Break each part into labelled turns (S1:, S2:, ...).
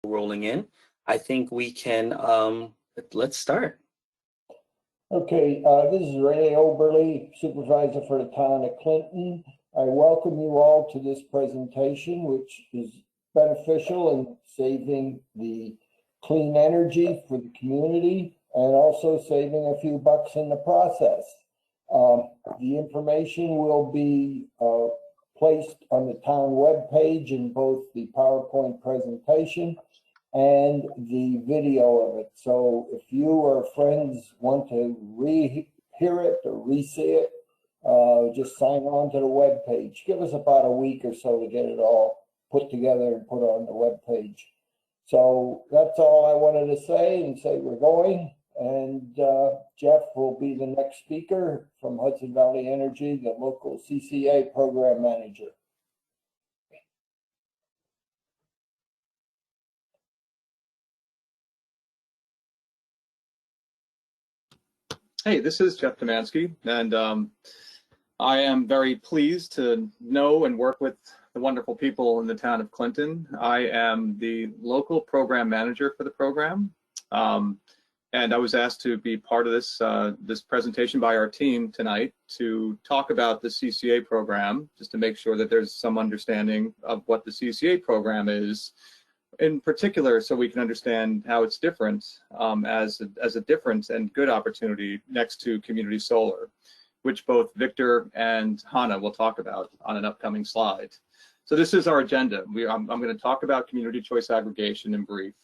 S1: rolling in. I think we can, let's start.
S2: Okay, this is Ray Oberly, Supervisor for the town of Clinton. I welcome you all to this presentation, which is beneficial in saving the clean energy for the community and also saving a few bucks in the process. The information will be placed on the town webpage in both the PowerPoint presentation and the video of it. So if you or friends want to hear it or re-see it, just sign on to the webpage. Give us about a week or so to get it all put together and put on the webpage. So that's all I wanted to say, and say we're going. And Jeff will be the next speaker from Hudson Valley Energy, the local CCA program manager.
S3: Hey, this is Jeff Domansky, and I am very pleased to know and work with the wonderful people in the town of Clinton. I am the local program manager for the program, and I was asked to be part of this this presentation by our team tonight to talk about the CCA program, just to make sure that there's some understanding of what the CCA program is, in particular, so we can understand how it's different as a different and good opportunity next to community solar, which both Victor and Hannah will talk about on an upcoming slide. So this is our agenda. I'm going to talk about community choice aggregation in brief,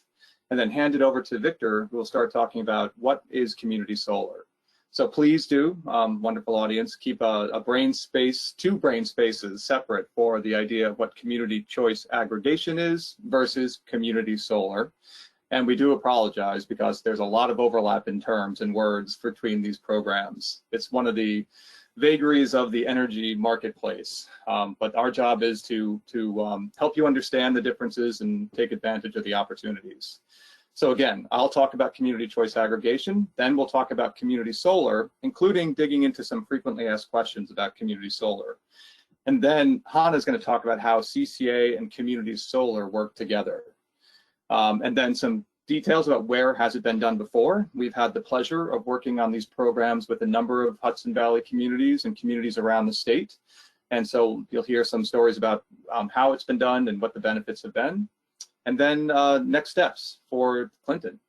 S3: and then hand it over to Victor, who will start talking about what is community solar. So please do, wonderful audience, keep a brain space, 2 brain spaces separate for the idea of what community choice aggregation is versus community solar. And we do apologize because there's a lot of overlap in terms and words between these programs. It's one of the vagaries of the energy marketplace, but our job is to help you understand the differences and take advantage of the opportunities. So again, I'll talk about community choice aggregation, then we'll talk about community solar, including digging into some frequently asked questions about community solar. And then Hannah is going to talk about how CCA and community solar work together. And then some details about where has it been done before. We've had the pleasure of working on these programs with a number of Hudson Valley communities and communities around the state. And so you'll hear some stories about how it's been done and what the benefits have been. And then next steps for Clinton,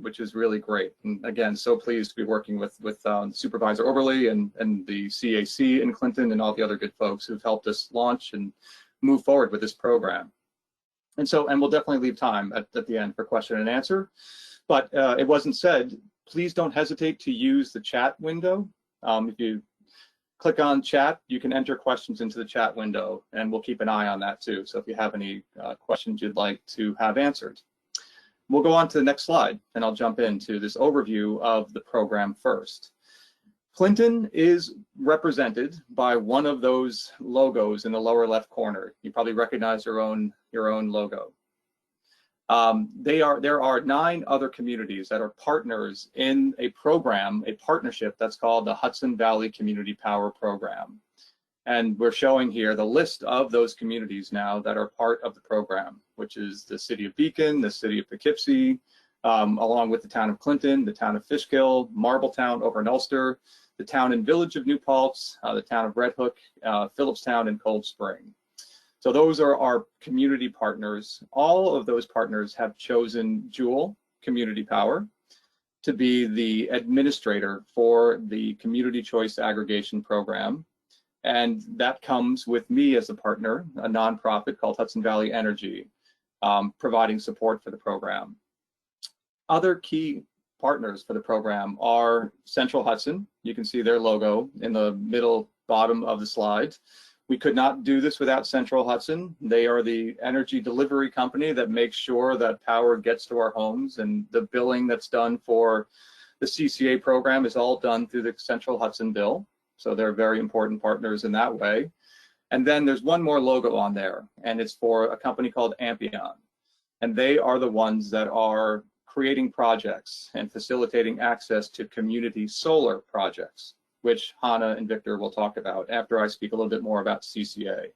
S3: which is really great. And again, so pleased to be working with Supervisor Oberly and the CAC in Clinton and all the other good folks who've helped us launch and move forward with this program. And we'll definitely leave time at the end for question and answer. But it wasn't said, please don't hesitate to use the chat window. If you click on chat, you can enter questions into the chat window, and we'll keep an eye on that too. So if you have any questions you'd like to have answered. We'll go on to the next slide, and I'll jump into this overview of the program first. Clinton is represented by one of those logos in the lower left corner. You probably recognize your own logo. There are 9 other communities that are partners in a program, a partnership that's called the Hudson Valley Community Power Program. And we're showing here the list of those communities now that are part of the program, which is the city of Beacon, the city of Poughkeepsie, along with the town of Clinton, the town of Fishkill, Marbletown over in Ulster, the town and village of New Paltz, the town of Red Hook, Phillipstown, and Cold Spring. So those are our community partners. All of those partners have chosen Jewel Community Power to be the administrator for the Community Choice Aggregation Program. And that comes with me as a partner, a nonprofit called Hudson Valley Energy, providing support for the program. Other key partners for the program are Central Hudson. You can see their logo in the middle bottom of the slide. We could not do this without Central Hudson. They are the energy delivery company that makes sure that power gets to our homes, and the billing that's done for the CCA program is all done through the Central Hudson bill. So they're very important partners in that way. And then there's one more logo on there, and it's for a company called Ampion. And they are the ones that are creating projects and facilitating access to community solar projects, which Hannah and Victor will talk about after I speak a little bit more about CCA.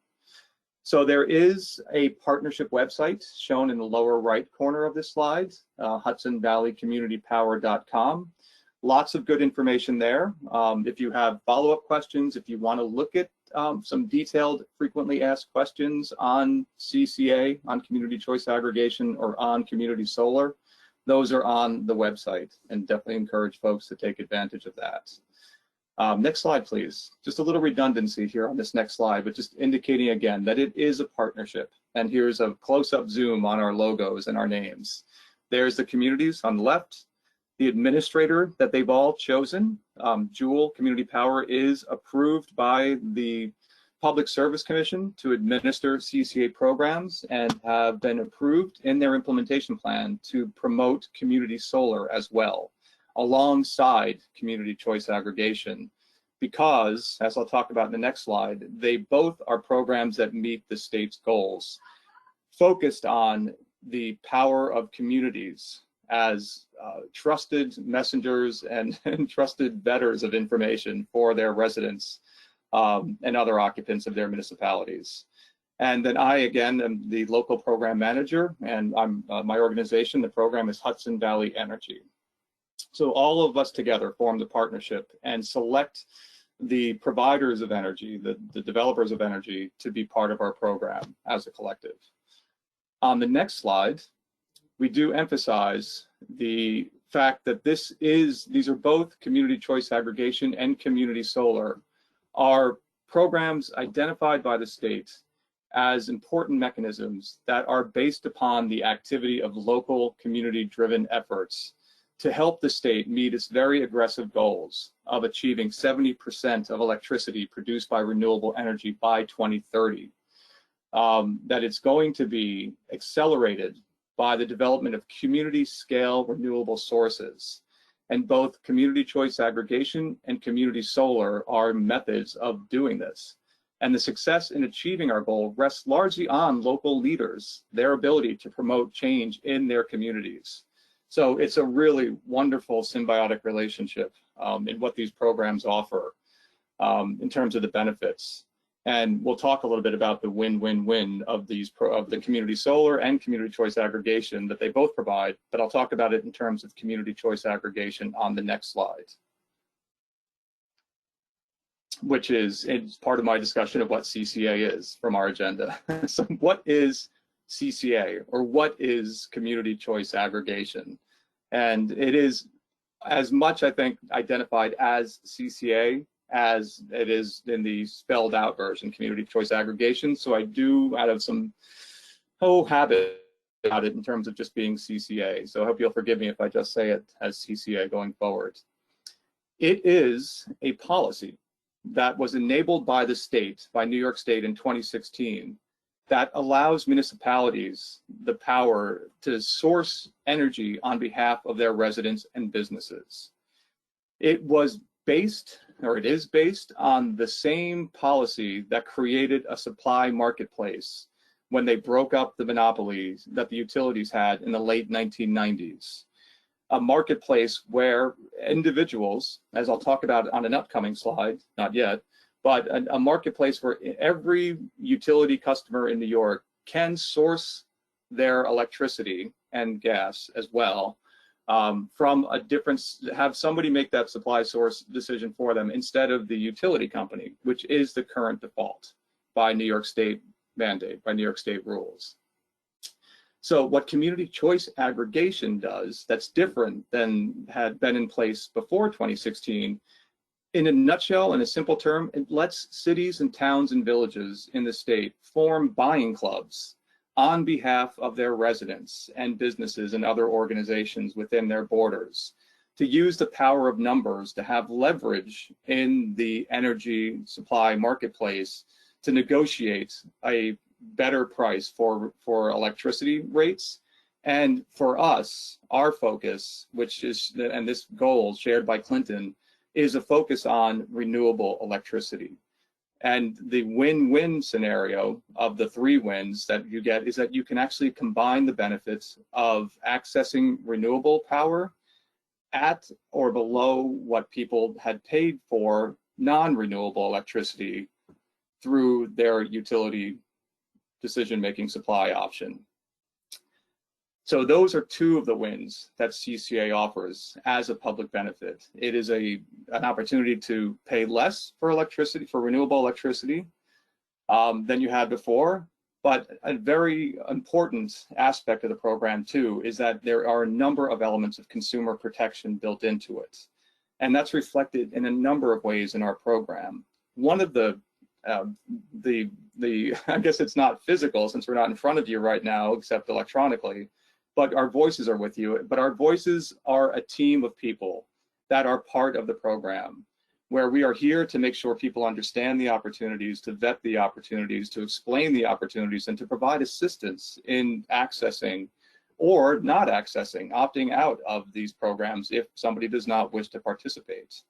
S3: So there is a partnership website shown in the lower right corner of this slide, Hudson Valley Community Power.com. Lots of good information there. If you have follow-up questions, if you want to look at some detailed frequently asked questions on CCA, on community choice aggregation, or on community solar, those are on the website, and definitely encourage folks to take advantage of that. Next slide, please. Just a little redundancy here on this next slide, but just indicating again that it is a partnership. And here's a close-up zoom on our logos and our names. There's the communities on the left. The administrator that they've all chosen, Jewel Community Power, is approved by the Public Service Commission to administer CCA programs and have been approved in their implementation plan to promote community solar as well, alongside community choice aggregation, because, as I'll talk about in the next slide, they both are programs that meet the state's goals, focused on the power of communities as trusted messengers and trusted vetters of information for their residents and other occupants of their municipalities. And then I, again, am the local program manager, and I'm my organization, the program is Hudson Valley Energy. So all of us together form the partnership and select the providers of energy, the developers of energy, to be part of our program as a collective. On the next slide, we do emphasize the fact that these are both community choice aggregation and community solar are programs identified by the state as important mechanisms that are based upon the activity of local community-driven efforts to help the state meet its very aggressive goals of achieving 70% of electricity produced by renewable energy by 2030. That it's going to be accelerated by the development of community-scale renewable sources. And both community choice aggregation and community solar are methods of doing this. And the success in achieving our goal rests largely on local leaders, their ability to promote change in their communities. So it's a really wonderful symbiotic relationship in what these programs offer in terms of the benefits. And we'll talk a little bit about the win-win-win of the community solar and community choice aggregation that they both provide, but I'll talk about it in terms of community choice aggregation on the next slide, which is part of my discussion of what CCA is from our agenda. So what is CCA, or what is community choice aggregation? And it is as much, I think, identified as CCA as it is in the spelled out version, community choice aggregation. So I do, out of some habit about it in terms of just being CCA. So I hope you'll forgive me if I just say it as CCA going forward. It is a policy that was enabled by the state, by New York State in 2016, that allows municipalities the power to source energy on behalf of their residents and businesses. It was based, or it is based, on the same policy that created a supply marketplace when they broke up the monopolies that the utilities had in the late 1990s. A marketplace where individuals, as I'll talk about on an upcoming slide, not yet, but a marketplace where every utility customer in New York can source their electricity and gas as well from a different, have somebody make that supply source decision for them instead of the utility company, which is the current default by New York State mandate, by New York State rules. So what community choice aggregation does that's different than had been in place before 2016, in a nutshell, in a simple term, it lets cities and towns and villages in the state form buying clubs on behalf of their residents and businesses and other organizations within their borders to use the power of numbers to have leverage in the energy supply marketplace to negotiate a better price for electricity rates. And for us, our focus, which is, and this goal shared by Clinton, is a focus on renewable electricity. And the win-win scenario of the three wins that you get is that you can actually combine the benefits of accessing renewable power at or below what people had paid for non-renewable electricity through their utility decision-making supply option. So those are two of the wins that CCA offers as a public benefit. It is an opportunity to pay less for electricity, for renewable electricity, than you had before. But a very important aspect of the program too is that there are a number of elements of consumer protection built into it. And that's reflected in a number of ways in our program. One of the I guess it's not physical since we're not in front of you right now, except electronically, but our voices are with you. But our voices are a team of people that are part of the program, where we are here to make sure people understand the opportunities, to vet the opportunities, to explain the opportunities, and to provide assistance in accessing or not accessing, opting out of these programs if somebody does not wish to participate.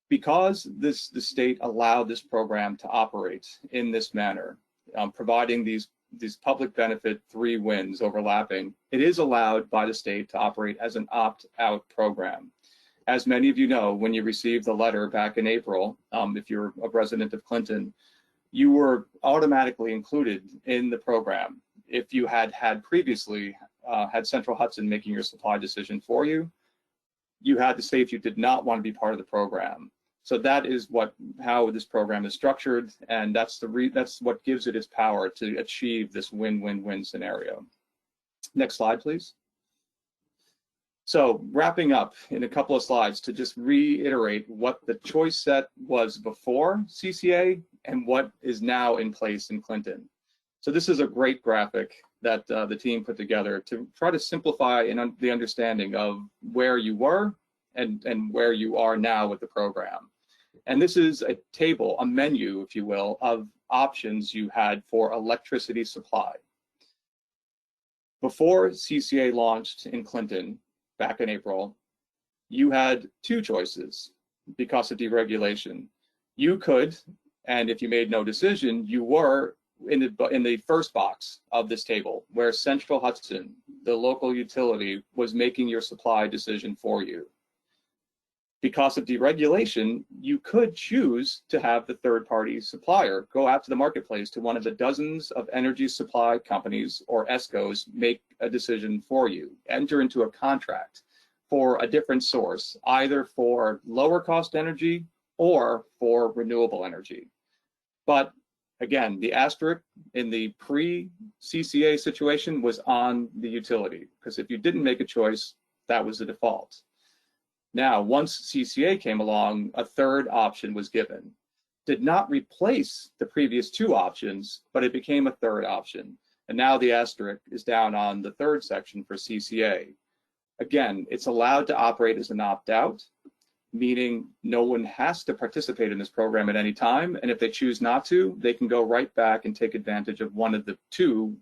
S3: Because the state allowed this program to operate in this manner, providing these public benefit 3 wins overlapping, it is allowed by the state to operate as an opt-out program. As many of you know, when you received the letter back in April, if you're a resident of Clinton, you were automatically included in the program. If you had previously had Central Hudson making your supply decision for you, you had to say if you did not want to be part of the program. So that is how this program is structured, and that's what gives it its power to achieve this win-win-win scenario. Next slide, please. So wrapping up in a couple of slides to just reiterate what the choice set was before CCA and what is now in place in Clinton. So this is a great graphic that the team put together to try to simplify the understanding of where you were and where you are now with the program. And this is a table, a menu, if you will, of options you had for electricity supply. Before CCA launched in Clinton back in April, you had 2 choices because of deregulation. You could, and if you made no decision, you were in the first box of this table, where Central Hudson, the local utility, was making your supply decision for you. Because of deregulation, you could choose to have the third-party supplier go out to the marketplace to one of the dozens of energy supply companies, or ESCOs, make a decision for you, enter into a contract for a different source, either for lower cost energy or for renewable energy. But again, the asterisk in the pre-CCA situation was on the utility, because if you didn't make a choice, that was the default. Now, once CCA came along, a third option was given. Did not replace the previous 2 options, but it became a third option. And now the asterisk is down on the third section for CCA. Again, it's allowed to operate as an opt-out, meaning no one has to participate in this program at any time. And if they choose not to, they can go right back and take advantage of one of the 2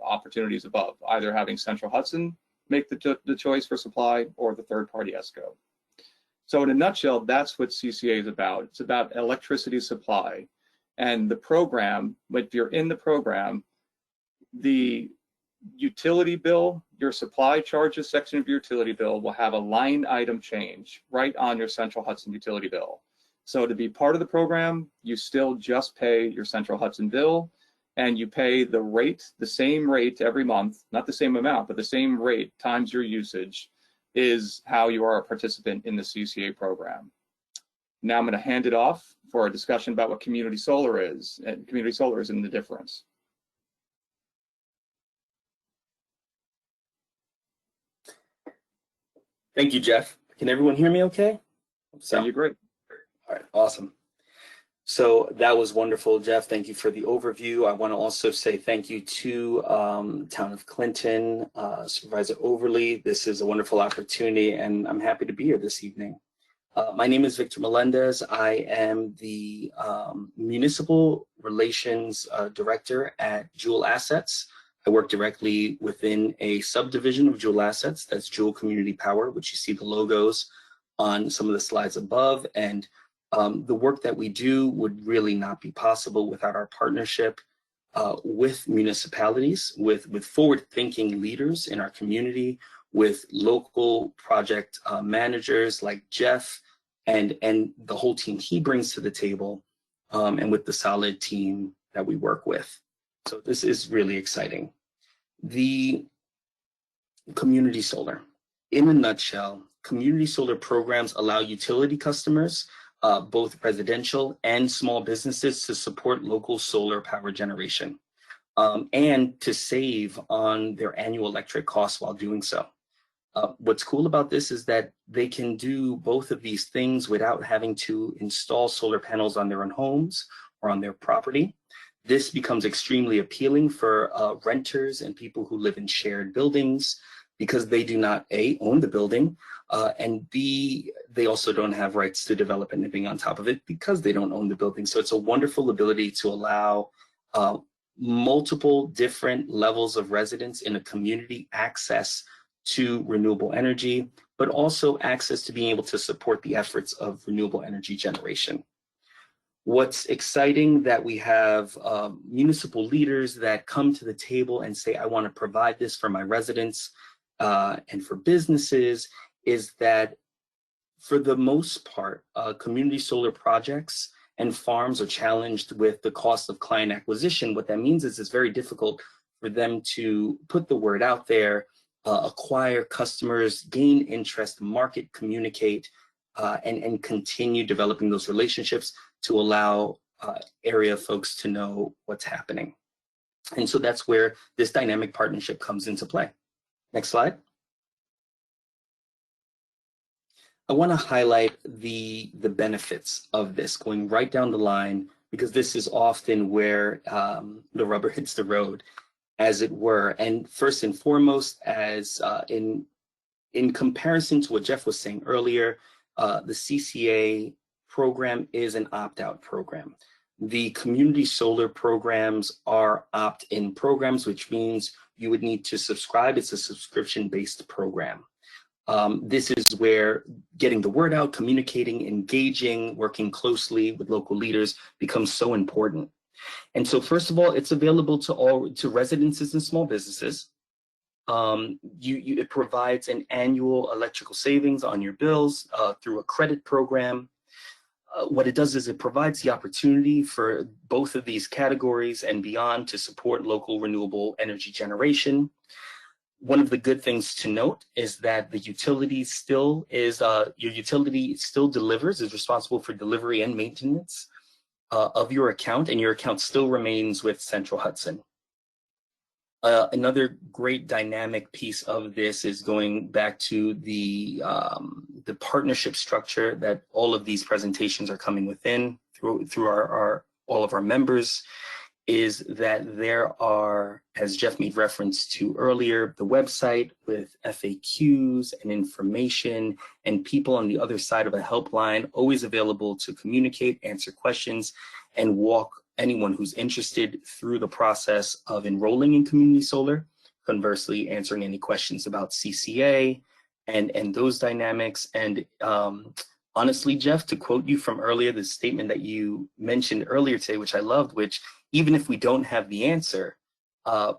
S3: opportunities above, either having Central Hudson make the choice for supply or the third-party ESCO. So in a nutshell, that's what CCA is about. It's about electricity supply. And the program, if you're in the program, the utility bill, your supply charges section of your utility bill will have a line item change right on your Central Hudson utility bill. So to be part of the program, you still just pay your Central Hudson bill, and you pay the rate, the same rate every month, not the same amount, but the same rate times your usage is how you are a participant in the CCA program. Now I'm going to hand it off for a discussion about what community solar is, and community solar is in the difference.
S1: Thank you, Jeff. Can everyone hear me okay?
S3: Sound you great.
S1: All right, awesome. So that was wonderful, Jeff. Thank you for the overview. I want to also say thank you to Town of Clinton, Supervisor Oberly. This is a wonderful opportunity, and I'm happy to be here this evening. My name is Victor Melendez. I am the Municipal Relations Director at Jewel Assets. I work directly within a subdivision of Jewel Assets, that's Jewel Community Power, which you see the logos on some of the slides above. And the work that we do would really not be possible without our partnership with municipalities, with forward-thinking leaders in our community, with local project managers like Jeff and the whole team he brings to the table, and with the solid team that we work with. So this is really exciting. The community solar. In a nutshell, community solar programs allow utility customers, both residential and small businesses, to support local solar power generation and to save on their annual electric costs while doing so. What's cool about this is that they can do both of these things without having to install solar panels on their own homes or on their property. This becomes extremely appealing for renters and people who live in shared buildings, because they do not A, own the building, and B, they also don't have rights to develop anything on top of it because they don't own the building. So it's a wonderful ability to allow multiple different levels of residents in a community access to renewable energy, but also access to being able to support the efforts of renewable energy generation. What's exciting that we have municipal leaders that come to the table and say, I want to provide this for my residents and for businesses, is that for the most part, community solar projects and farms are challenged with the cost of client acquisition. What that means is it's very difficult for them to put the word out there, acquire customers, gain interest, market, communicate, and continue developing those relationships to allow area folks to know what's happening. And so that's where this dynamic partnership comes into play. Next slide. I want to highlight the benefits of this, going right down the line, because this is often where the rubber hits the road, as it were. And first and foremost, as in comparison to what Jeff was saying earlier, the CCA program is an opt-out program. The community solar programs are opt-in programs, which means you would need to subscribe. It's a subscription-based program. This is where getting the word out, communicating, engaging, working closely with local leaders becomes so important. And so first of all, it's available to residences and small businesses. It provides an annual electrical savings on your bills through a credit program. What it does is it provides the opportunity for both of these categories and beyond to support local renewable energy generation. One of the good things to note is that the utility still is, your utility still delivers, is responsible for delivery and maintenance of your account, and your account still remains with Central Hudson. Another great dynamic piece of this is going back to the partnership structure that all of these presentations are coming within through all of our members, is that there are, as Jeff made reference to earlier, the website with FAQs and information and people on the other side of a helpline always available to communicate, answer questions, and walk anyone who's interested through the process of enrolling in community solar, conversely answering any questions about CCA and those dynamics. And honestly, Jeff, to quote you from earlier, the statement that you mentioned earlier today, which I loved, which even if we don't have the answer,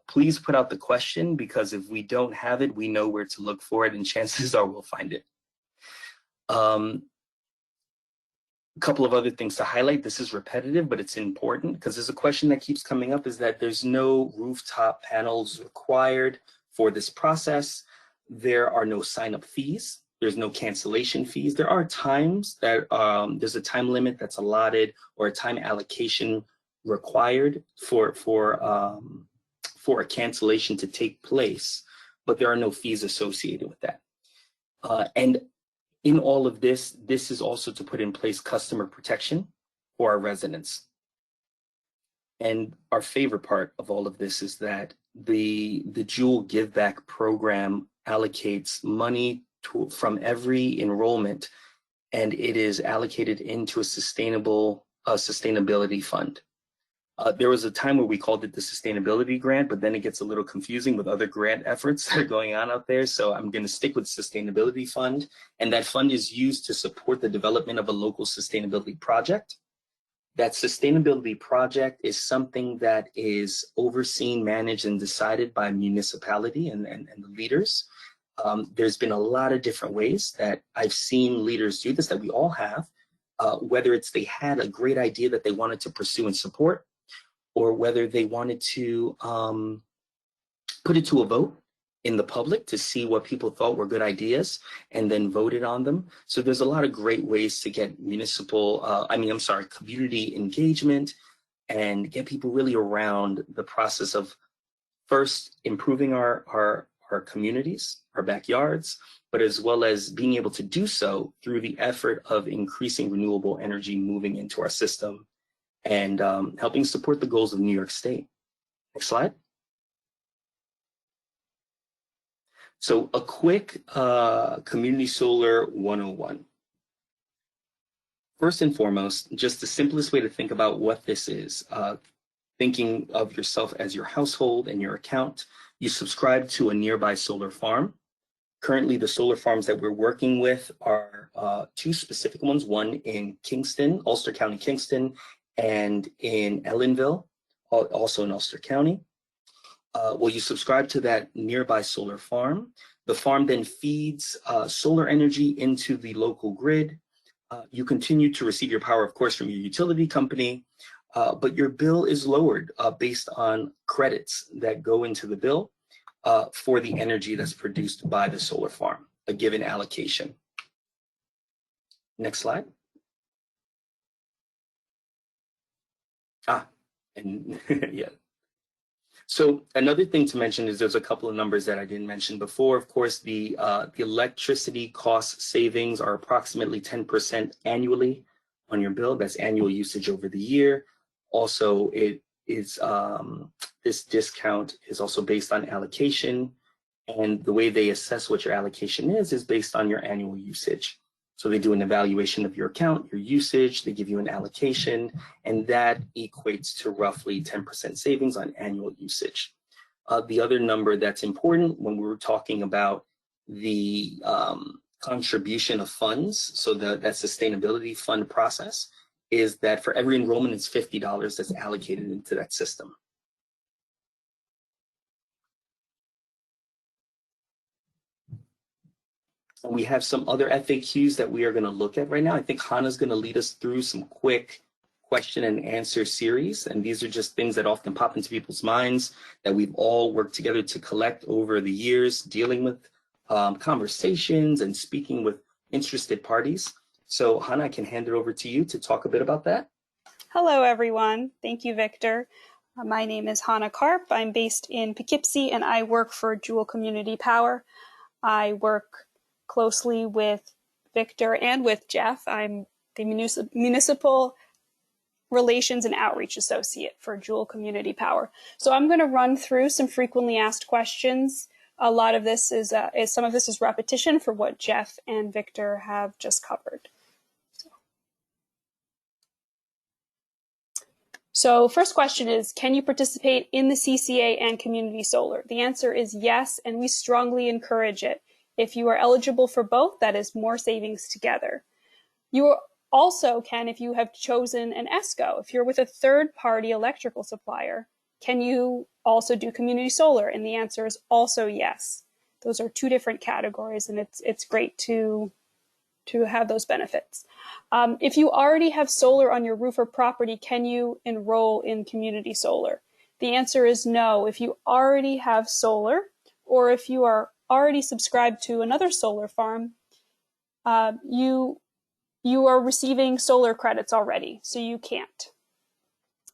S1: please put out the question, because if we don't have it, we know where to look for it, and chances are we'll find it. A couple of other things to highlight. This is repetitive, but it's important because there's a question that keeps coming up, is that there's no rooftop panels required for this process. There are no sign-up fees. There's no cancellation fees. There are times that there's a time limit that's allotted or a time allocation required for a cancellation to take place, but there are no fees associated with that. And in all of this, this is also to put in place customer protection for our residents. And our favorite part of all of this is that the Jewel Give Back program allocates money from every enrollment, and it is allocated into a sustainability fund. There was a time where we called it the sustainability grant, but then it gets a little confusing with other grant efforts that are going on out there. So I'm going to stick with sustainability fund. And that fund is used to support the development of a local sustainability project. That sustainability project is something that is overseen, managed, and decided by municipality and the leaders. There's been a lot of different ways that I've seen leaders do this, that we all have, whether it's they had a great idea that they wanted to pursue and support, or whether they wanted to put it to a vote in the public to see what people thought were good ideas and then voted on them. So there's a lot of great ways to get community engagement and get people really around the process of first improving our communities, our backyards, but as well as being able to do so through the effort of increasing renewable energy moving into our system and helping support the goals of New York State. Next slide. So a quick Community Solar 101. First and foremost, just the simplest way to think about what this is, thinking of yourself as your household and your account. You subscribe to a nearby solar farm. Currently, the solar farms that we're working with are two specific ones, one in Kingston, Ulster County, Kingston, and in Ellenville, also in Ulster County. Well, you subscribe to that nearby solar farm. The farm then feeds solar energy into the local grid. You continue to receive your power, of course, from your utility company, but your bill is lowered based on credits that go into the bill for the energy that's produced by the solar farm, a given allocation. Next slide. And yeah. So another thing to mention is there's a couple of numbers that I didn't mention before. Of course, the electricity cost savings are approximately 10% annually on your bill. That's annual usage over the year. Also, it is this discount is also based on allocation, and the way they assess what your allocation is based on your annual usage. So they do an evaluation of your account, your usage, they give you an allocation, and that equates to roughly 10% savings on annual usage. The other number that's important when we're talking about the contribution of funds, so that sustainability fund process, is that for every enrollment, it's $50 that's allocated into that system. We have some other FAQs that we are going to look at right now. I think Hannah's going to lead us through some quick question and answer series. And these are just things that often pop into people's minds that we've all worked together to collect over the years, dealing with conversations and speaking with interested parties. So Hannah, I can hand it over to you to talk a bit about that.
S4: Hello, everyone. Thank you, Victor. My name is Hannah Karp. I'm based in Poughkeepsie, and I work for Jewel Community Power. I work closely with Victor and with Jeff. I'm the Municipal Relations and Outreach Associate for Jewel Community Power. So I'm going to run through some frequently asked questions. A lot of this is some of this is repetition for what Jeff and Victor have just covered. So first question is, can you participate in the CCA and community solar? The answer is yes, and we strongly encourage it. If you are eligible for both, that is more savings together. You also can, if you have chosen an ESCO, if you're with a third-party electrical supplier, can you also do community solar? And the answer is also yes. Those are two different categories, and it's great to have those benefits. If you already have solar on your roof or property, can you enroll in community solar? The answer is no. If you already have solar, or if you are already subscribed to another solar farm, you are receiving solar credits already, so you can't.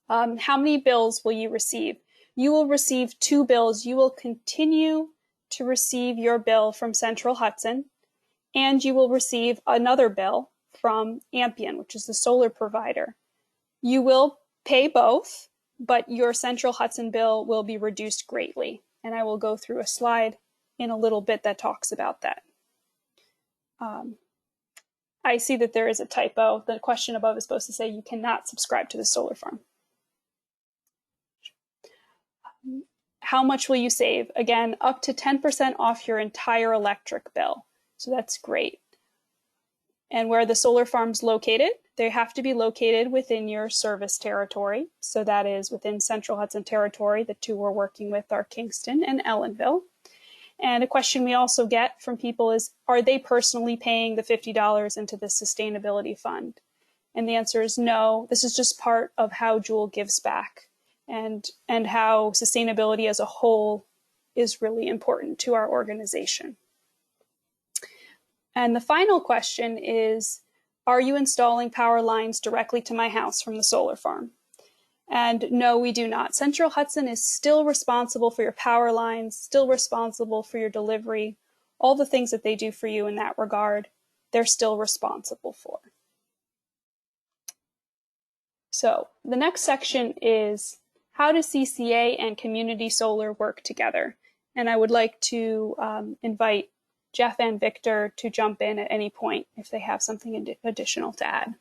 S4: How many bills will you receive? You will receive 2 bills. You will continue to receive your bill from Central Hudson, and you will receive another bill from Ampion, which is the solar provider. You will pay both, but your Central Hudson bill will be reduced greatly. And I will go through a slide in a little bit that talks about that. I see that there is a typo. The question above is supposed to say you cannot subscribe to the solar farm. How much will you save? Again, up to 10% off your entire electric bill. So that's great. And where the solar farm's located, they have to be located within your service territory. So that is within Central Hudson Territory. The two we're working with are Kingston and Ellenville. And a question we also get from people is, are they personally paying the $50 into the sustainability fund? And the answer is no. This is just part of how Jewel gives back. and how sustainability as a whole is really important to our organization. And the final question is, are you installing power lines directly to my house from the solar farm? And no, we do not. Central Hudson is still responsible for your power lines, still responsible for your delivery, all the things that they do for you in that regard, they're still responsible for. So the next section is, how do CCA and community solar work together? And I would like to invite Jeff and Victor to jump in at any point if they have something additional to add.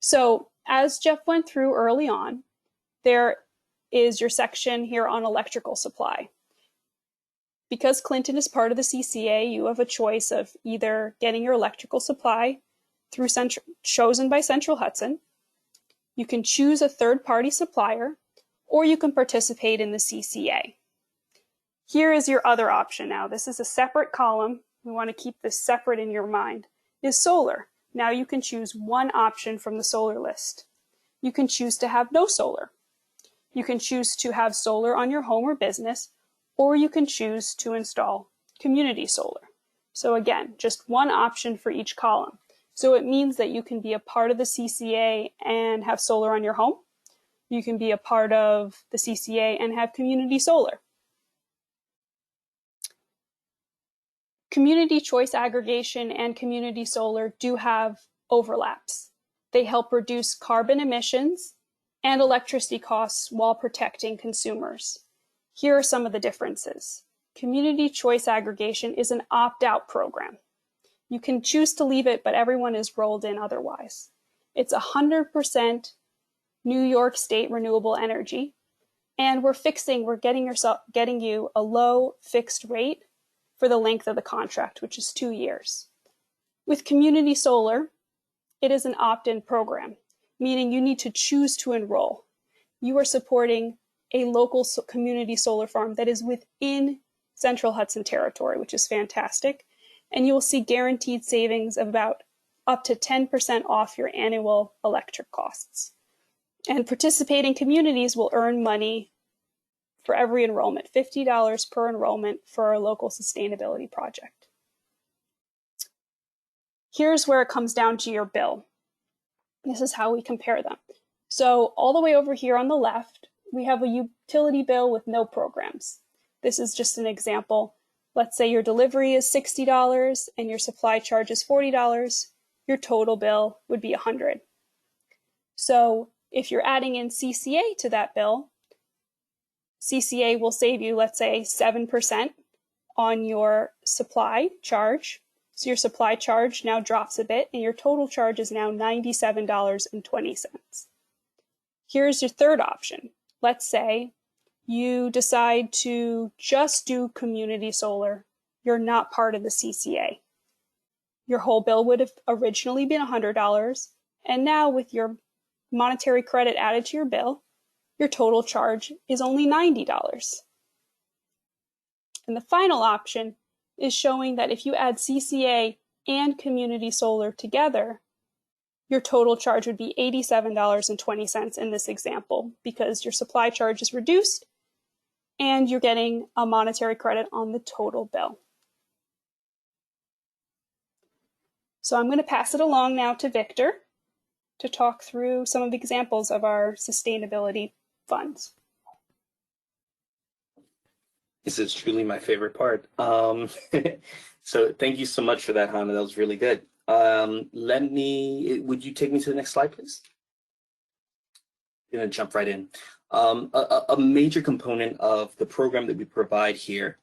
S4: So as Jeff went through early on, there is your section here on electrical supply. Because Clinton is part of the CCA, you have a choice of either getting your electrical supply through chosen by Central Hudson, you can choose a third-party supplier, or you can participate in the CCA. Here is your other option now. This is a separate column. We want to keep this separate in your mind. Is solar. Now you can choose one option from the solar list. You can choose to have no solar. You can choose to have solar on your home or business, or you can choose to install community solar. So again, just one option for each column. So it means that you can be a part of the CCA and have solar on your home. You can be a part of the CCA and have community solar. Community choice aggregation and community solar do have overlaps. They help reduce carbon emissions and electricity costs while protecting consumers. Here are some of the differences. Community choice aggregation is an opt-out program. You can choose to leave it, but everyone is rolled in otherwise. It's 100% New York State renewable energy, and we're getting you a low fixed rate for the length of the contract, which is 2 years. With community solar, it is an opt-in program, meaning you need to choose to enroll. You are supporting a local community solar farm that is within Central Hudson territory, which is fantastic. And you will see guaranteed savings of about up to 10% off your annual electric costs. And participating communities will earn money for every enrollment, $50 per enrollment for a local sustainability project. Here's where it comes down to your bill. This is how we compare them. So all the way over here on the left, we have a utility bill with no programs. This is just an example. Let's say your delivery is $60 and your supply charge is $40. Your total bill would be $100. So if you're adding in CCA to that bill, CCA will save you, let's say, 7% on your supply charge. So your supply charge now drops a bit and your total charge is now $97.20. Here's your third option. Let's say you decide to just do community solar. You're not part of the CCA. Your whole bill would have originally been $100, and now with your monetary credit added to your bill, your total charge is only $90. And the final option is showing that if you add CCA and community solar together, your total charge would be $87.20 in this example, because your supply charge is reduced and you're getting a monetary credit on the total bill. So I'm going to pass it along now to Victor to talk through some of the examples of our sustainability funds.
S1: This is truly my favorite part. So thank you so much for that, Hannah. That was really good. Would you take me to the next slide, please? I'm gonna jump right in. A major component of the program that we provide here,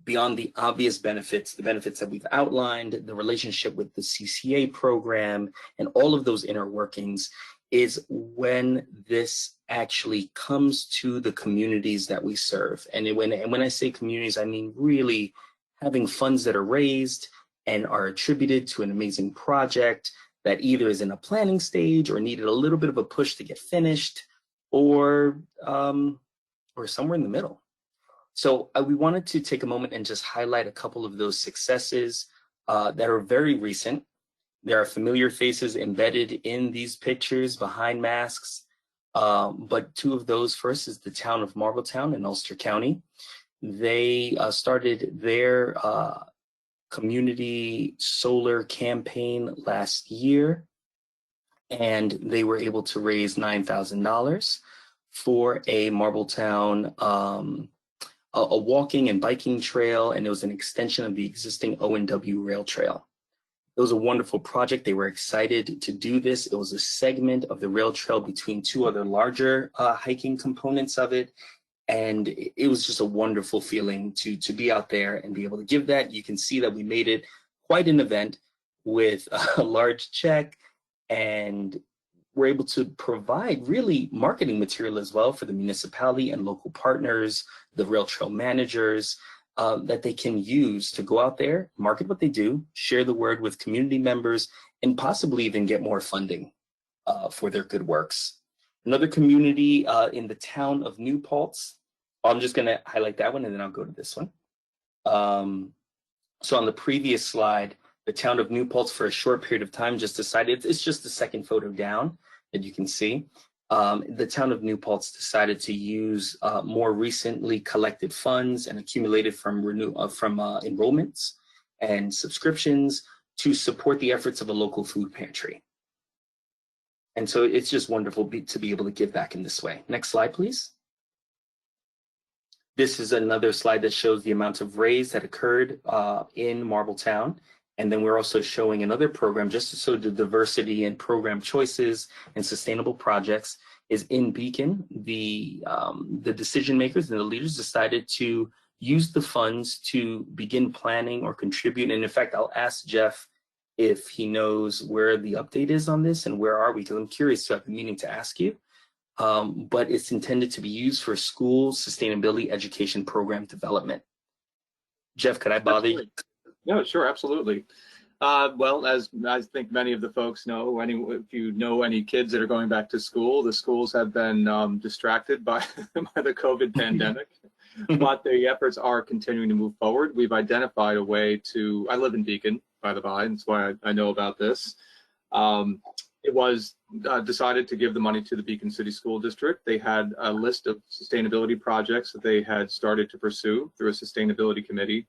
S1: beyond the obvious benefits, the benefits that we've outlined, the relationship with the CCA program, and all of those inner workings, is when this actually comes to the communities that we serve. And when I say communities, I mean really having funds that are raised and are attributed to an amazing project that either is in a planning stage or needed a little bit of a push to get finished, or somewhere in the middle. So we wanted to take a moment and just highlight a couple of those successes that are very recent. There are familiar faces embedded in these pictures behind masks. But two of those, first is the town of Marbletown in Ulster County. They started their community solar campaign last year, and they were able to raise $9,000 for a Marbletown a walking and biking trail, and it was an extension of the existing O&W rail trail. It was a wonderful project. They were excited to do this. It was a segment of the rail trail between two other larger hiking components of it. And it was just a wonderful feeling to be out there and be able to give that. You can see that we made it quite an event with a large check, and we're able to provide really marketing material as well for the municipality and local partners, the rail trail managers, that they can use to go out there, market what they do, share the word with community members, and possibly even get more funding for their good works. Another community in the town of New Paltz. I'm just going to highlight that one, and then I'll go to this one. So on the previous slide, the town of New Paltz for a short period of time just decided, it's just the second photo down that you can see. The town of New Paltz decided to use more recently collected funds and accumulated from enrollments and subscriptions to support the efforts of a local food pantry. And so it's just wonderful to be able to give back in this way. Next slide, please. This is another slide that shows the amount of raise that occurred in Marbletown. And then we're also showing another program just to show the diversity in program choices and sustainable projects is in Beacon. The decision makers and the leaders decided to use the funds to begin planning or contribute. And in fact, I'll ask Jeff if he knows where the update is on this and where are we, because I'm curious, so I've been meaning to ask you. But it's intended to be used for school sustainability education program development. Jeff, could I bother you?
S3: No, sure, absolutely. Well, as I think many of the folks know, if you know any kids that are going back to school, the schools have been distracted by, by the COVID pandemic, but the efforts are continuing to move forward. We've identified a way to, I live in Beacon, by the by, and that's why I know about this. It was decided to give the money to the Beacon City School District. They had a list of sustainability projects that they had started to pursue through a sustainability committee.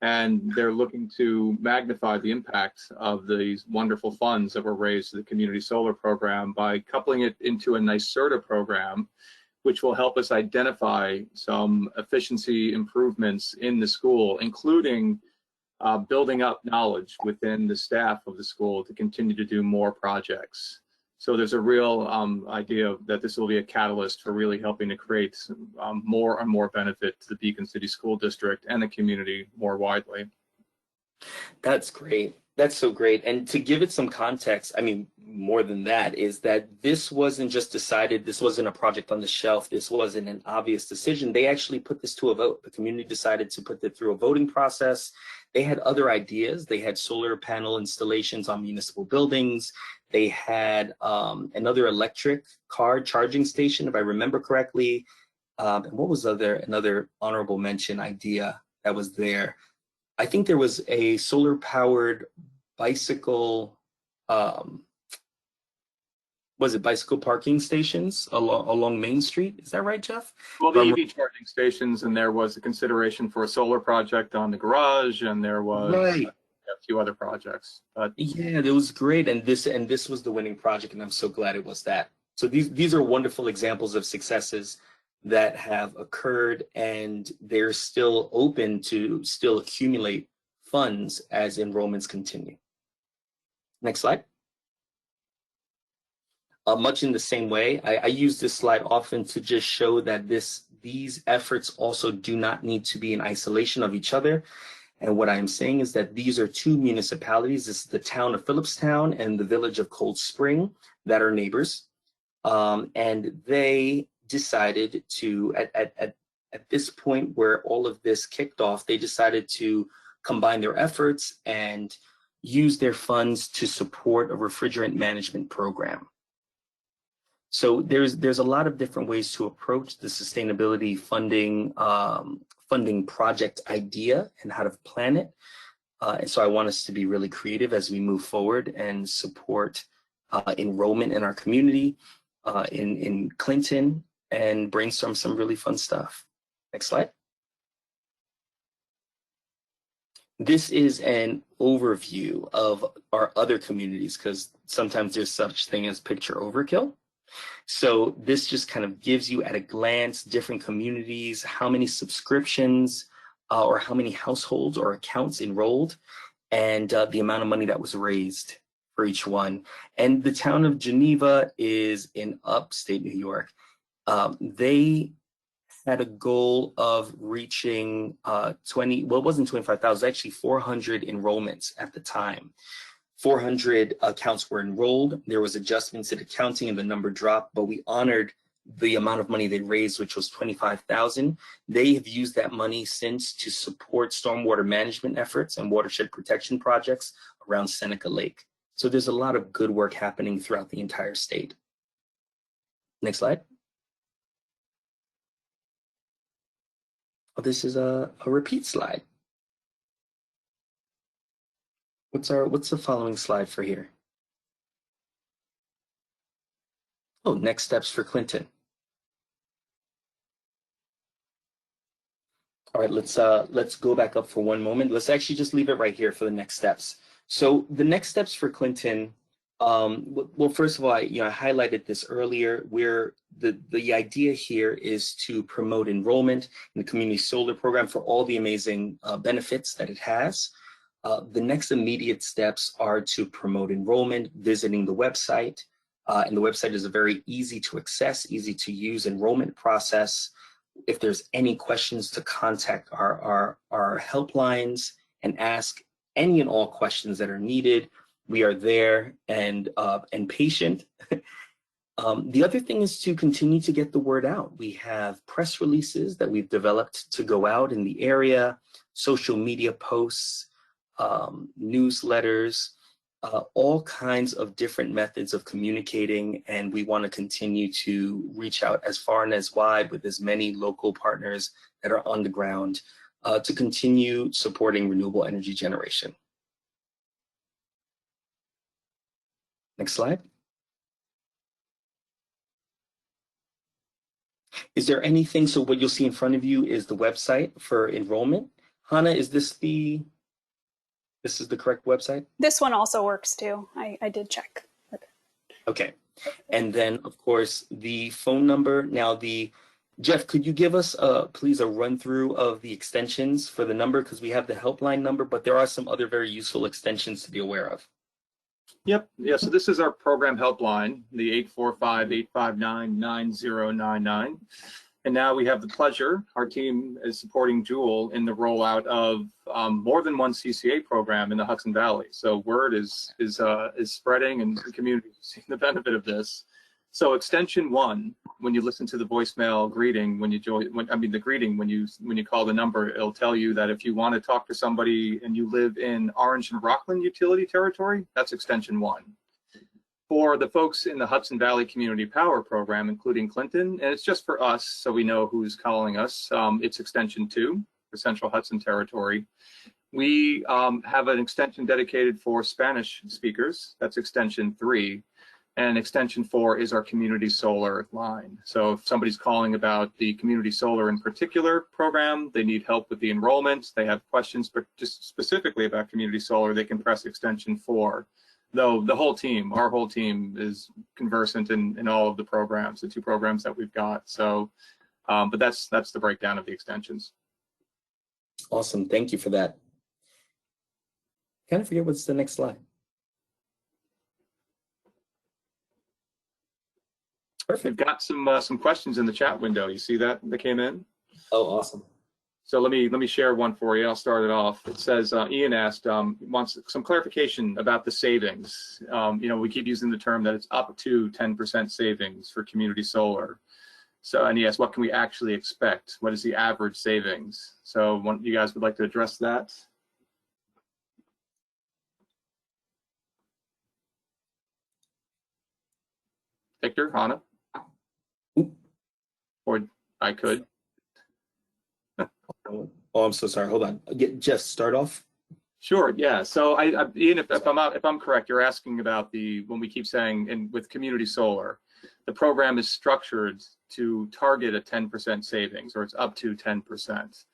S3: And they're looking to magnify the impact of these wonderful funds that were raised to the community solar program by coupling it into a NYSERDA program, which will help us identify some efficiency improvements in the school, including building up knowledge within the staff of the school to continue to do more projects. So there's a real idea that this will be a catalyst for really helping to create more and more benefit to the Beacon City School District and the community more widely.
S1: That's great. That's so great. And to give it some context, I mean, more than that, is that this wasn't just decided, this wasn't a project on the shelf, this wasn't an obvious decision. They actually put this to a vote. The community decided to put it through a voting process. They had other ideas. They had solar panel installations on municipal buildings. They had another electric car charging station, if I remember correctly. And what was another honorable mention idea that was there? I think there was a solar powered bicycle, was it bicycle parking stations along Main Street? Is that right, Jeff?
S3: Well, the EV charging stations, and there was a consideration for a solar project on the garage, and there was a few other projects. But
S1: yeah, it was great, and this was the winning project, and I'm so glad it was that. So these are wonderful examples of successes that have occurred, and they're still open to still accumulate funds as enrollments continue. Next slide. Much in the same way, I use this slide often to just show that these efforts also do not need to be in isolation of each other. And what I'm saying is that these are two municipalities. This is the town of Phillipstown and the village of Cold Spring that are neighbors. And they decided to, at this point where all of this kicked off, they decided to combine their efforts and use their funds to support a refrigerant management program. So there's a lot of different ways to approach the sustainability funding project idea and how to plan it. And so I want us to be really creative as we move forward and support enrollment in our community. in Clinton and brainstorm some really fun stuff. Next slide. This is an overview of our other communities, because sometimes there's such thing as picture overkill. So this just kind of gives you at a glance different communities, how many subscriptions or how many households or accounts enrolled, and the amount of money that was raised for each one. And the town of Geneva is in upstate New York. They had a goal of reaching 20, well, it wasn't 25,000, actually 400 enrollments at the time. 400 accounts were enrolled. There was adjustments to the counting and the number dropped, but we honored the amount of money they raised, which was 25,000. They have used that money since to support stormwater management efforts and watershed protection projects around Seneca Lake. So there's a lot of good work happening throughout the entire state. Next slide. Oh, this is a repeat slide. What's the following slide for here? Oh, next steps for Clinton. All right, let's go back up for one moment. Let's actually just leave it right here for the next steps. So the next steps for Clinton, well, first of all, I highlighted this earlier, where the idea here is to promote enrollment in the community solar program for all the amazing benefits that it has. The next immediate steps are to promote enrollment, visiting the website. And the website is a very easy to access, easy to use enrollment process. If there's any questions, to contact our helplines and ask any and all questions that are needed. We are there and patient. The other thing is to continue to get the word out. We have press releases that we've developed to go out in the area, social media posts, newsletters, all kinds of different methods of communicating, and we want to continue to reach out as far and as wide with as many local partners that are on the ground to continue supporting renewable energy generation. Next slide. Is there anything, so what you'll see in front of you is the website for enrollment. Hannah, is this the correct website?
S4: This one also works too. I did check.
S1: Okay. And then, of course, the phone number. Now, Jeff, could you give us, please, a run through of the extensions for the number? Because we have the helpline number, but there are some other very useful extensions to be aware of.
S3: Yep. Yeah. So this is our program helpline, the 845-859-9099. And now we have the pleasure, our team is supporting Jewel in the rollout of more than one CCA program in the Hudson Valley. So word is spreading, and the community is seeing the benefit of this. So extension 1, when you listen to the voicemail greeting, when you join, the greeting, when you call the number, it'll tell you that if you want to talk to somebody and you live in Orange and Rockland utility territory, that's extension 1. For the folks in the Hudson Valley Community Power program, including Clinton, and it's just for us, so we know who's calling us, it's extension 2 for Central Hudson Territory. We have an extension dedicated for Spanish speakers, that's extension 3. And extension 4 is our community solar line. So if somebody's calling about the community solar in particular program, they need help with the enrollment, they have questions, but just specifically about community solar, they can press extension 4. Though the whole team, our whole team is conversant in all of the programs, the 2 programs that we've got. So, but that's the breakdown of the extensions.
S1: Awesome, thank you for that. Kind of forget what's the next slide. Perfect.
S3: We've got some questions in the chat window. You see that came in?
S1: Oh, awesome.
S3: So let me share one for you. I'll start it off. It says Ian asked wants some clarification about the savings. We keep using the term that it's up to 10% savings for community solar. So, and he asked, what can we actually expect? What is the average savings? So, one, you guys would like to address that? Victor, Hannah? Or I could.
S1: Oh, I'm so sorry. Hold on. Jeff, start off.
S3: Sure. Yeah. So, Ian, if I'm correct, you're asking about when we keep saying with community solar. the program is structured to target a 10% savings, or it's up to 10%.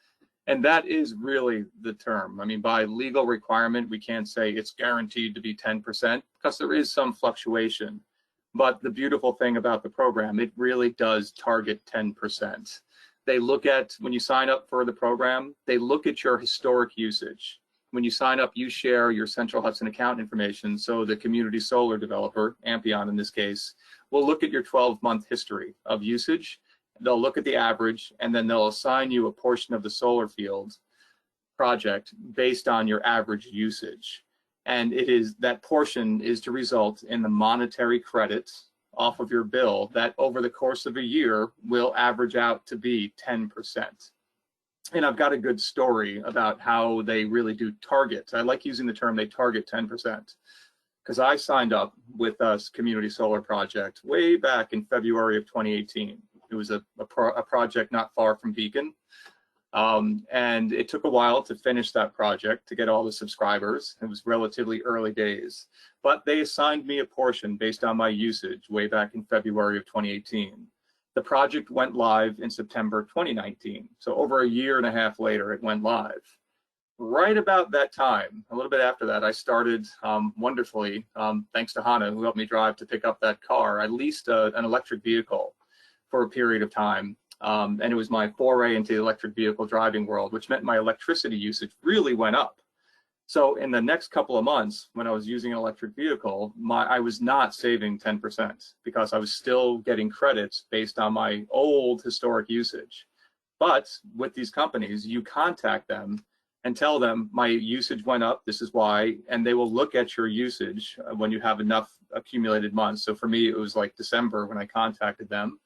S3: And that is really the term. I mean, by legal requirement, we can't say it's guaranteed to be 10% because there is some fluctuation. But the beautiful thing about the program, it really does target 10%. They look at, when you sign up for the program, they look at your historic usage. When you sign up, you share your Central Hudson account information. So the community solar developer, Ampion in this case, will look at your 12-month history of usage. They'll look at the average, and then they'll assign you a portion of the solar field project based on your average usage. And it is, that portion is to result in the monetary credit off of your bill that over the course of a year will average out to be 10%. And I've got a good story about how they really do target. I like using the term they target 10%, because I signed up with us community solar project way back in February of 2018. It was a project not far from Beacon. And it took a while to finish that project, to get all the subscribers. It was relatively early days, but they assigned me a portion based on my usage way back in February of 2018. The project went live in September 2019. So over a year and a half later, it went live. Right about that time, a little bit after that, I started wonderfully, thanks to Hannah, who helped me drive to pick up that car. I leased an electric vehicle for a period of time. And it was my foray into the electric vehicle driving world, which meant my electricity usage really went up. So in the next couple of months, when I was using an electric vehicle, I was not saving 10% because I was still getting credits based on my old historic usage. But with these companies, you contact them and tell them my usage went up, this is why, and they will look at your usage when you have enough accumulated months. So for me, it was like December when I contacted them.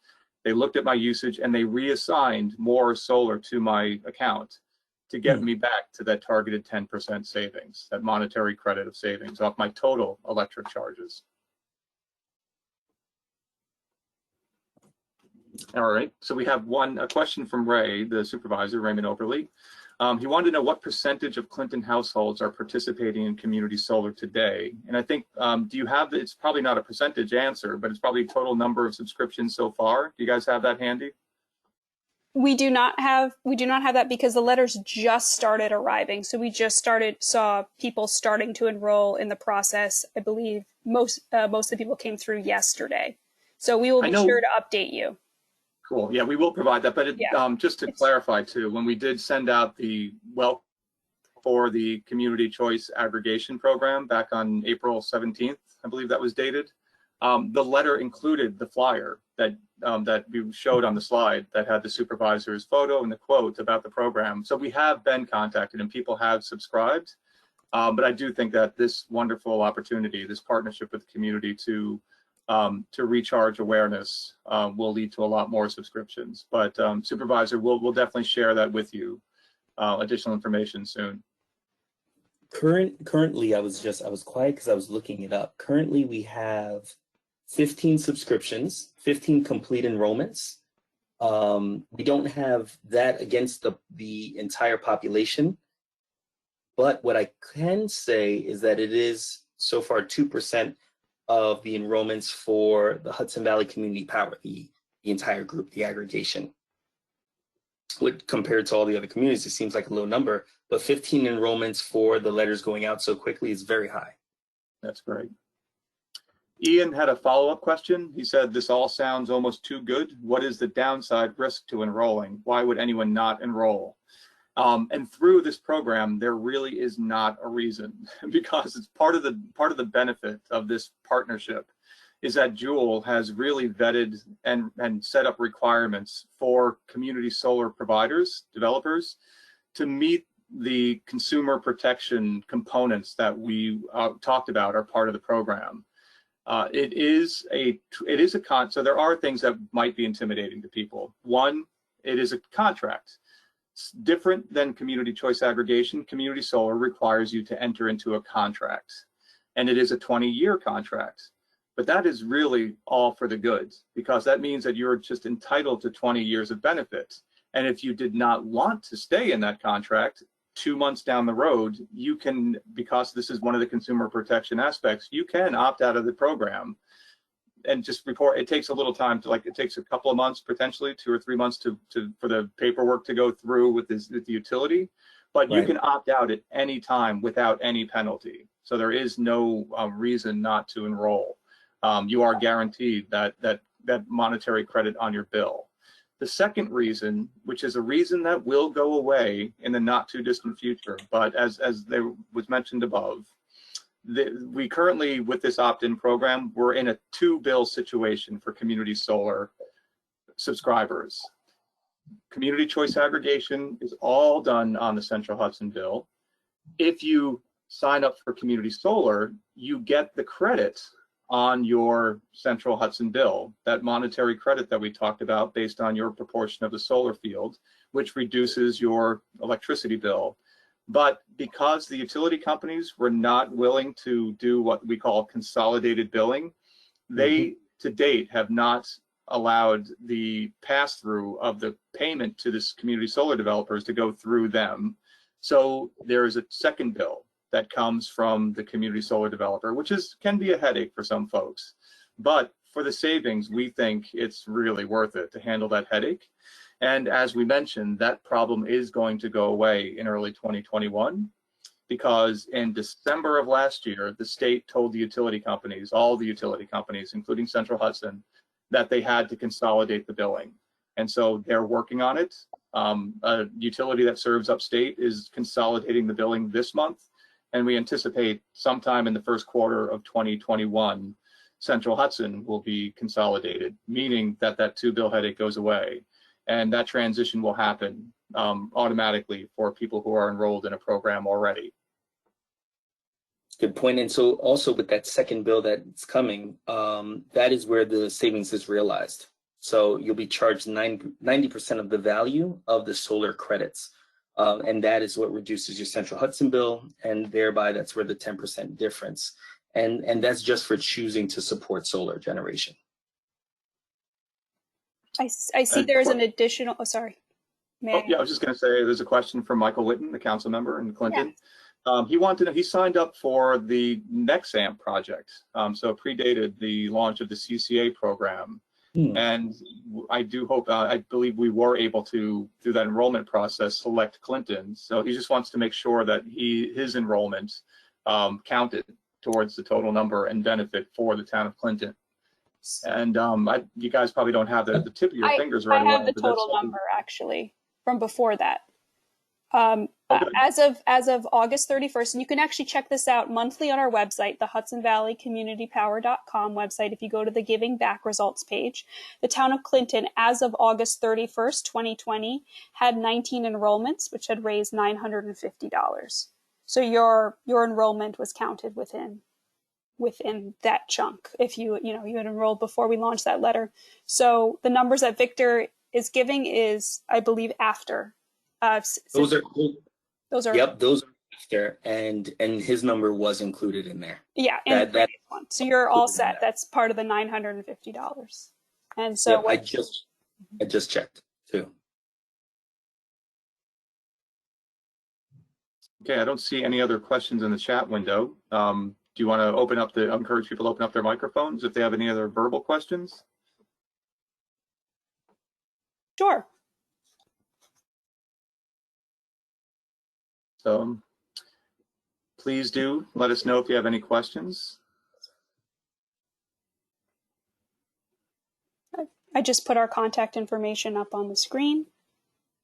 S3: They looked at my usage and they reassigned more solar to my account to get me back to that targeted 10% savings, that monetary credit of savings off my total electric charges. All right, so we have a question from Ray, the supervisor, Raymond Oberly. He wanted to know what percentage of Clinton households are participating in community solar today. And I think, do you have, it's probably not a percentage answer, but it's probably total number of subscriptions so far. Do you guys have that handy?
S4: We do not have that because the letters just started arriving. So we just saw people starting to enroll in the process. I believe most of the people came through yesterday. So we will be sure to update you.
S3: Cool. Yeah, we will provide that. But just to clarify too, when we did send out the welcome for the community choice aggregation program back on April 17th, I believe that was dated, the letter included the flyer that we showed on the slide that had the supervisor's photo and the quote about the program. So we have been contacted and people have subscribed. But I do think that this wonderful opportunity, this partnership with the community to recharge awareness will lead to a lot more subscriptions. But Supervisor, we'll definitely share that with you, additional information soon.
S1: Currently, I was quiet because I was looking it up. Currently, we have 15 subscriptions, 15 complete enrollments. We don't have that against the entire population, but what I can say is that it is so far 2% of the enrollments for the Hudson Valley Community Power, the entire group, the aggregation. Compared to all the other communities, it seems like a low number, but 15 enrollments for the letters going out so quickly is very high.
S3: That's great. Ian had a follow-up question. He said, this all sounds almost too good. What is the downside risk to enrolling? Why would anyone not enroll? And through this program, there really is not a reason, because it's part of the benefit of this partnership is that Jewel has really vetted and set up requirements for community solar providers, developers, to meet the consumer protection components that we talked about are part of the program. So there are things that might be intimidating to people. One, it is a contract. Different than community choice aggregation, community solar requires you to enter into a contract, and it is a 20-year contract. But that is really all for the good, because that means that you're just entitled to 20 years of benefit. And if you did not want to stay in that contract, 2 months down the road, you can, because this is one of the consumer protection aspects, you can opt out of the program and just report. It takes a little time to, like, it takes a couple of months, potentially 2 or 3 months for the paperwork to go through with the utility, but you
S1: Right.
S3: can opt out at any time without any penalty. So there is no reason not to enroll. You are guaranteed that monetary credit on your bill. The second reason, which is a reason that will go away in the not too distant future, but as there was mentioned above, we currently, with this opt-in program, we're in a 2-bill situation for community solar subscribers. Community choice aggregation is all done on the Central Hudson bill. If you sign up for community solar, you get the credit on your Central Hudson bill, that monetary credit that we talked about based on your proportion of the solar field, which reduces your electricity bill. But because the utility companies were not willing to do what we call consolidated billing, they to date have not allowed the pass-through of the payment to this community solar developers to go through them. So there is a second bill that comes from the community solar developer, which can be a headache for some folks. But for the savings, we think it's really worth it to handle that headache. And as we mentioned, that problem is going to go away in early 2021, because in December of last year, the state told the utility companies, all the utility companies, including Central Hudson, that they had to consolidate the billing. And so they're working on it. A utility that serves upstate is consolidating the billing this month, and we anticipate sometime in the first quarter of 2021, Central Hudson will be consolidated, meaning that 2-bill headache goes away. And that transition will happen automatically for people who are enrolled in a program already.
S1: Good point. And so also with that second bill that's coming, that is where the savings is realized. So you'll be charged 90% of the value of the solar credits. And that is what reduces your Central Hudson bill, and thereby that's where the 10% difference. And that's just for choosing to support solar generation.
S4: I see there's an additional, oh, sorry.
S3: Yeah, I was just going to say there's a question from Michael Whitten, the council member in Clinton. Yeah. He wanted to know, he signed up for the NexAMP project, so predated the launch of the CCA program. And I do hope, I believe we were able to, through that enrollment process, select Clinton. So he just wants to make sure that his enrollment counted towards the total number and benefit for the town of Clinton. And you guys probably don't have the tip of your fingers right away.
S4: I have the total number actually from before that.
S3: Okay.
S4: As of August 31st, and you can actually check this out monthly on our website, the Hudson Valley Community Power.com website. If you go to the Giving Back results page, the town of Clinton, as of August 31st, 2020, had 19 enrollments, which had raised $950. So your enrollment was counted within that chunk if you had enrolled before we launched that letter. So the numbers that Victor is giving is, I believe, after. Those are
S1: Yep, those are after, and his number was included in there.
S4: Yeah, in the previous one. So you're all set. That's part of the $950. And so
S1: yep, I just checked too.
S3: Okay, I don't see any other questions in the chat window. Do you want to encourage people to open up their microphones if they have any other verbal questions?
S4: Sure.
S3: So please do let us know if you have any questions.
S4: I just put our contact information up on the screen.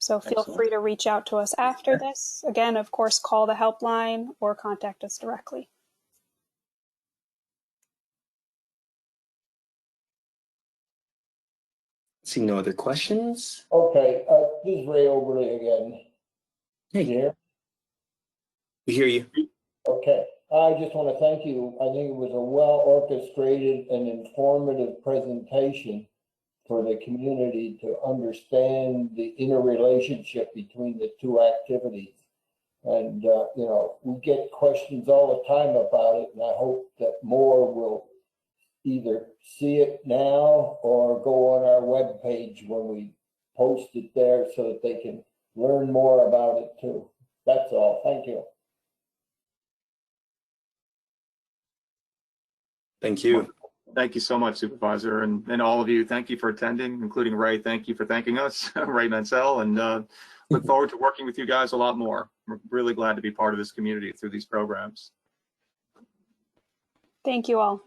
S4: So feel free to reach out to us after this. Again, of course, call the helpline or contact us directly.
S1: See no other questions?
S2: Okay, this is Ray Oberly again.
S1: Hey,
S2: Here.
S1: We hear you.
S2: Okay, I just want to thank you. I think it was a well orchestrated and informative presentation for the community to understand the interrelationship between the two activities. And, we get questions all the time about it, and I hope that more will either see it now or go on our webpage when we post it there so that they can learn more about it too. That's all. Thank you.
S1: Thank you.
S3: Thank you so much, Supervisor, and all of you. Thank you for attending, including Ray. Thank you for thanking us, Ray Mansell, and look forward to working with you guys a lot more. We're really glad to be part of this community through these programs.
S4: Thank you all.